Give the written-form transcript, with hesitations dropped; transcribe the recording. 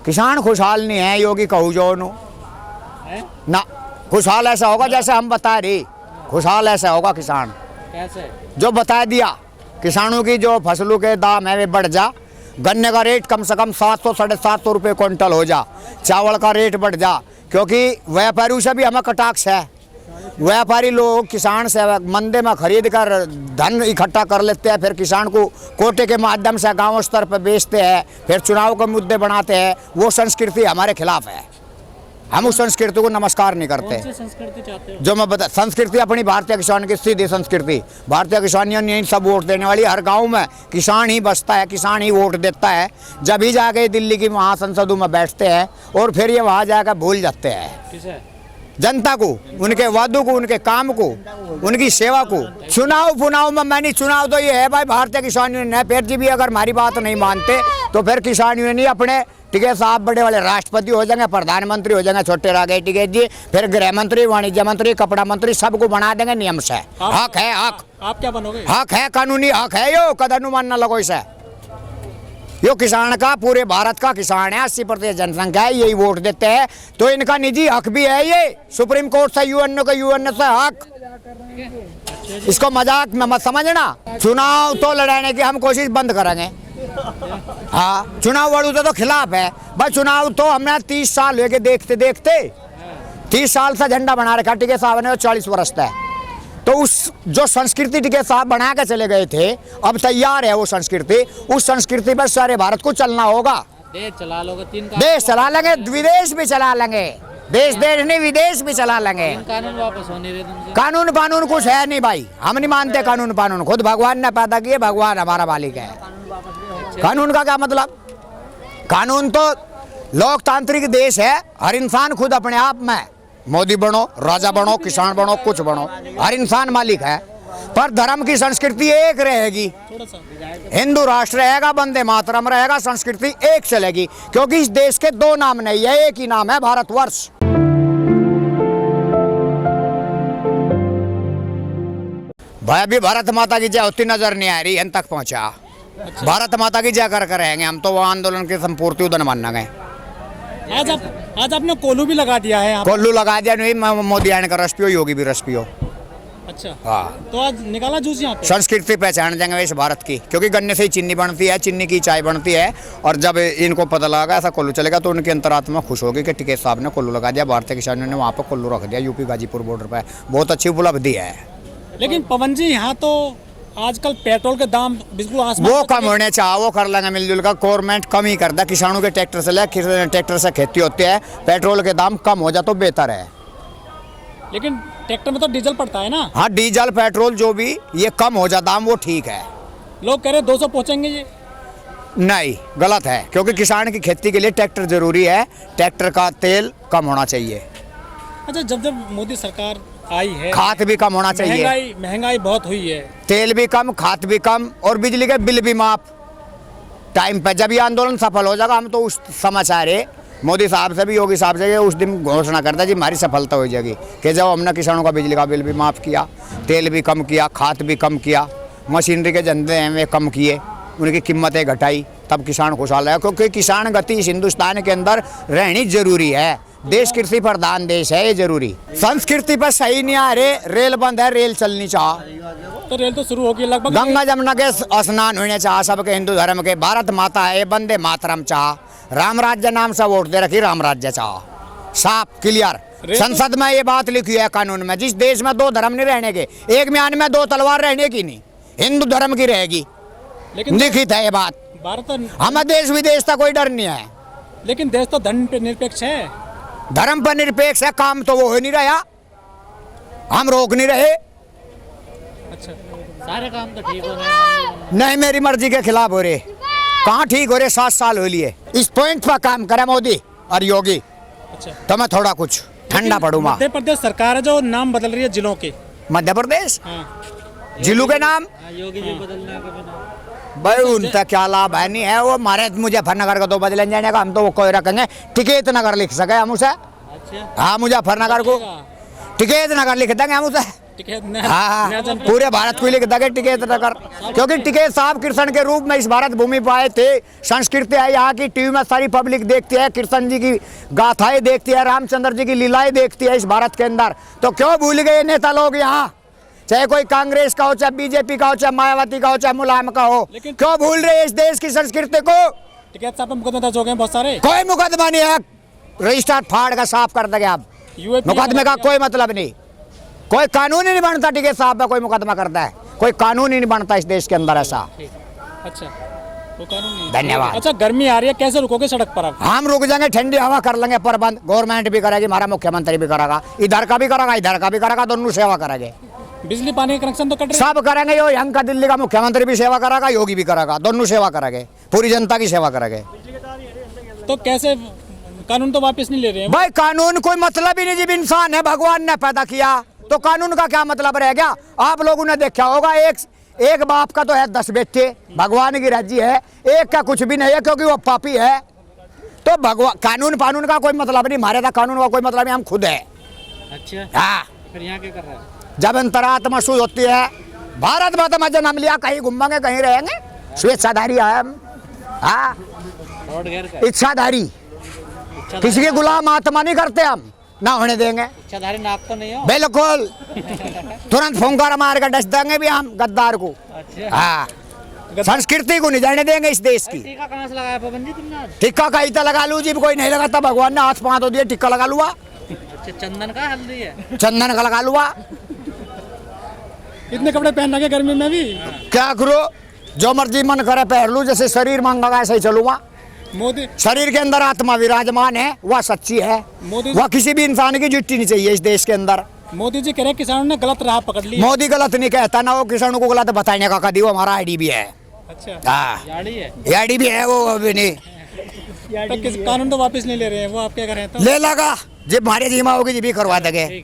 किसान खुशहाल नहीं है, योगी कहू जो ना। खुशहाल ऐसा होगा जैसे हम बता रहे, खुशहाल ऐसा होगा किसान कैसे? जो बता दिया। किसानों की जो फसलों के दाम है वे बढ़ जा, गन्ने का रेट कम से कम 700 750 रुपये क्विंटल हो जा, चावल का रेट बढ़ जा, क्योंकि व्यापारियों से भी हमें कटाक्ष है। व्यापारी लोग किसान से मंडी में खरीद कर धन इकट्ठा कर लेते हैं, फिर किसान को कोटे के माध्यम से गांव स्तर पर बेचते हैं, फिर चुनाव के मुद्दे बनाते हैं। वो संस्कृति हमारे खिलाफ है, हम उस संस्कृति को नमस्कार नहीं करते। कौन सी संस्कृति चाहते हो? जो मैं बता, संस्कृति अपनी भारतीय किसान की सीधी संस्कृति, भारतीय किसान यूनियन सब वोट देने वाली, हर गांव में किसान ही बसता है, किसान ही वोट देता है। जब ही जाके दिल्ली की महासंसदों में बैठते हैं और फिर ये वहां जाकर भूल जाते हैं किसे? जनता को, उनके वादों को, उनके काम को, उनकी सेवा को। चुनाव में मैंने चुनाव तो ये है भाई, भारतीय किसान यूनियन है। फिर जी भी अगर हमारी बात नहीं मानते तो फिर किसान यूनियन ही अपने टिकैत साहब बड़े वाले राष्ट्रपति हो जाएंगे, प्रधानमंत्री हो जाएंगे, छोटे रागे टिकैत जी, फिर गृह मंत्री, वाणिज्य मंत्री, कपड़ा मंत्री, सबको बना देंगे नियम से। हक है, हक। आप क्या बनोगे? हक है, कानूनी हक है, यो कद अनुमान न लगो इसे। यो किसान का, पूरे भारत का किसान है, 80% जनसंख्या है, यही वोट देते हैं, तो इनका निजी हक भी है ये, सुप्रीम कोर्ट से यूएन का, यूएन से हक। इसको मजाक में मत समझना। चुनाव तो लड़ाने की हम कोशिश बंद करेंगे। हाँ, चुनाव वालों तो खिलाफ है भाई। चुनाव तो हमने 30 साल हुए के देखते देखते, 30 साल से झंडा बना रखा टिकैत साहब ने, 40 वर्ष तक। तो उस जो संस्कृति टिकैत साहब बना के चले गए थे, अब तैयार है वो संस्कृति। उस संस्कृति पर सारे भारत को चलना होगा। देश चला लोगे, देश चला लेंगे, विदेश भी चला लेंगे, देश नहीं विदेश भी चला लेंगे। कानून वापस होने दे तुमसे। कानून कुछ है नहीं भाई, हम नहीं मानते कानून। खुद भगवान ने पैदा किए, भगवान हमारा मालिक है। कानून का क्या मतलब? कानून तो लोकतांत्रिक देश है, हर इंसान खुद अपने आप में, मोदी बनो, राजा बनो, किसान बनो, कुछ बनो, हर इंसान मालिक है। पर धर्म की संस्कृति एक रहेगी, हिंदू राष्ट्र रहेगा, वंदे मातरम रहेगा, संस्कृति एक चलेगी, क्योंकि इस देश के दो नाम नहीं है, एक ही नाम है, भारतवर्ष। भाई अभी भारत माता की जय होती नजर नहीं आ रही, अंत तक पहुंचा। अच्छा। भारत माता की जय कर रहेंगे हम तो, वो आंदोलन के संपूर्ति उदन मानना गए। आज आपने कोल्लू भी लगा दिया है। कोल्लू लगा दिया नहीं, मोदी आने का रस पियो, योगी भी रस पियो। अच्छा हाँ, तो आज निकाला जूस यहाँ पे। संस्कृति पहचान जाएंगे इस भारत की, क्योंकि गन्ने से ही चीनी बनती है, चीनी की चाय बनती है। और जब इनको पता लगा ऐसा कोल्लू चलेगा तो उनकी अंतरात्मा खुश होगी कि टिकैत साहब ने कोल्लू लगा दिया, भारतीय किसानों ने वहाँ पर कोल्लू रख दिया, यूपी गाजीपुर बॉर्डर पर। बहुत अच्छी उपलब्धि है। लेकिन पवन जी, यहाँ तो आजकल पेट्रोल के दाम बिल्कुल आसमान, वो कम होने चाहे, वो कर लेंगे मिलजुल का। गवर्नमेंट कम ही कर दे, किसानों के ट्रैक्टर से ले, ट्रैक्टर से खेती होती है, पेट्रोल के दाम कम हो जाए तो बेहतर है। लेकिन ट्रैक्टर में तो डीजल पड़ता है ना। हाँ, डीजल पेट्रोल जो भी ये कम हो जाए दाम, वो ठीक है। लोग कह रहे 200 पहुँचेंगे ये। नहीं, गलत है, क्योंकि किसान की खेती के लिए ट्रैक्टर जरूरी है, ट्रैक्टर का तेल कम होना चाहिए। अच्छा, जब मोदी सरकार आई है, खाद भी कम होना चाहिए। महंगाई बहुत हुई है, तेल भी कम, खाद भी कम, और बिजली के बिल भी माफ टाइम पर। जब ये आंदोलन सफल हो जाएगा, हम तो उस समाचार है मोदी साहब से भी, योगी साहब से उस दिन घोषणा करता है जी हमारी सफलता हो जाएगी कि जब हमने किसानों का बिजली का बिल भी माफ़ किया, तेल भी कम किया, खाद भी कम किया, मशीनरी के धंधे हैं वे कम किए, उनकी कीमतें घटाई, तब किसान खुशहाल है। क्योंकि किसान गति इस हिंदुस्तान के अंदर रहनी जरूरी है। देश कृषि प्रधान देश है, ये जरूरी। संस्कृति पर सही नहीं आ रहे, रेल बंद है, रेल चलनी चाह तो रेल तो शुरू होगी लगभग। गंगा जमुना के स्नान होने चाह सबके हिंदू धर्म के, भारत माता है, वंदे मातरम चाह, राम राज्य नाम से वोट दे रखी, राम राज्य चाह, साफ क्लियर। संसद में ये बात लिखी है कानून में, जिस देश में दो धर्म नहीं रहने के, एक म्यान में दो तलवार रहने की नहीं, हिंदू धर्म की रहेगी, लेकिन लिखित है ये बात। भारत हमें देश विदेश का कोई डर नहीं है, लेकिन देश तो धर्म पे निरपेक्ष है। धर्म पर निरपेक्ष है, काम तो वो हो नहीं रहा, हम रोक नहीं रहे। अच्छा, सारे काम तो ठीक हो रहे नहीं, मेरी मर्जी के खिलाफ हो रहे। कहाँ ठीक हो रहे? 7 साल हो लिए। इस पॉइंट पर काम करे मोदी और योगी। अच्छा, तो मैं थोड़ा कुछ ठंडा पड़ूंगा। मध्य प्रदेश सरकार है जो नाम बदल रही है जिलों के। मध्य प्रदेश जिलों के नाम योगी जी बदलने के बिना भाई उनका क्या लाभ है? नहीं है वो हमारे मुजफ्फरनगर का तो बदले जाने का, हम तो वो कोई रखेंगे टिकैत नगर लिख सके हम उसे। अच्छा, हाँ, मुजफ्फरनगर को टिकैत नगर लिख देंगे हम उसे। टिकैत हाँ नया जन पूरे भारत को लेकर दगे टिकैत नगर, क्योंकि टिकैत साहब कृष्ण के रूप में इस भारत भूमि पर आए थे। संस्कृति है यहाँ की, टीवी में सारी पब्लिक देखती है, कृष्ण जी की गाथाएं देखती है, रामचंद्र जी की लीलाएं देखती है इस भारत के अंदर। तो क्यों भूल गए नेता लोग यहाँ, चाहे कोई कांग्रेस का हो, चाहे बीजेपी का हो, चाहे मायावती का हो, चाहे मुलायम का हो, क्यों भूल रहे इस देश की संस्कृति को? टिकैत साहब पे मुकदमे दर्ज हो गए हैं बहुत सारे। कोई मुकदमा नहीं है, रजिस्टर फाड़ का साफ कर देंगे आप, यूएपी मुकदमे का कोई मतलब नहीं, कोई कानून ही नहीं बनता टिकैत साहब पे कोई मुकदमा करता है, कोई कानून ही नहीं बनता इस देश के अंदर ऐसा। अच्छा, वो कानून नहीं है। धन्यवाद। अच्छा, गर्मी आ रही है, कैसे रुकोगे सड़क पर आप? हम रुक जाएंगे, ठंडी हवा कर लेंगे प्रबंध, गवर्नमेंट भी करेगी, हमारा मुख्यमंत्री भी करेगा, इधर का भी करेगा, इधर का भी करेगा, दोनों सेवा करेंगे। बिजली पानी का कनेक्शन तो कट रहे सब करेंगे, यो यहाँ का दिल्ली का मुख्यमंत्री भी सेवा करेगा, योगी भी करेगा, दोनों सेवा करेंगे, पूरी जनता की सेवा करेंगे। तो कैसे कानून तो वापस नहीं ले रहे हैं? भाई कानून कोई मतलब ही नहीं, जब इंसान है भगवान ने पैदा किया तो कानून का क्या मतलब रह गया? आप लोगों ने देखा होगा, एक बाप का तो है 10 बेटे, भगवान की राज्य है, एक का कुछ भी नहीं है क्योंकि वो पापी है। तो भगवान कानून का कोई मतलब नहीं, हमारे का कानून का कोई मतलब नहीं, हम खुद है। अच्छा, हाँ, फिर यहाँ क्या कर रहा है? जब अंतरात्मा शुद्ध होती है, भारत माता में जन्म लिया, कहीं घूमेंगे कहीं रहेंगे, स्वेच्छाधारी है हम। हाँ, इच्छाधारी, किसी के गुलाम आत्मा नहीं करते हम, ना होने देंगे। इच्छाधारी नाक तो नहीं हो? बिल्कुल, तुरंत फुंकार मार कर डस देंगे भी हम गद्दार को। अच्छा, हाँ, संस्कृति को नहीं जाने देंगे इस देश की। टीका कहाँ से लगाया पाबंद जी तुमने आज? टिक्का कहीं तो लगा लू जी, कोई नहीं लगाता, भगवान ने हाथ पांच दिए, टिक्का लगा लुआ, अच्छा, चंदन का हल्दी है? चंदन का लगा लुआ। इतने कपड़े पहन रखे गर्मी में भी? क्या करो, जो मर्जी मन करे पहन लू, जैसे शरीर मांगा ऐसे ही चलूंगा। मोदी शरीर के अंदर आत्मा विराजमान है, वह सच्ची है, मोदी वह किसी भी इंसान की जुट्टी नहीं चाहिए इस देश के अंदर। मोदी जी कह रहे हैं किसानों ने गलत राह पकड़ ली। मोदी गलत नहीं कहता, ना वो किसानों को गलत बताने का कदी, वो हमारा आईडी भी है। अच्छा, हाँ, याड़ी है? आईडी भी है वो, अभी नहीं तो किस कानून तो वापस नहीं ले रहे हैं, वो आप क्या करें? तो ले लगा, जब हमारे जीमा होगी जी भी करवा देंगे।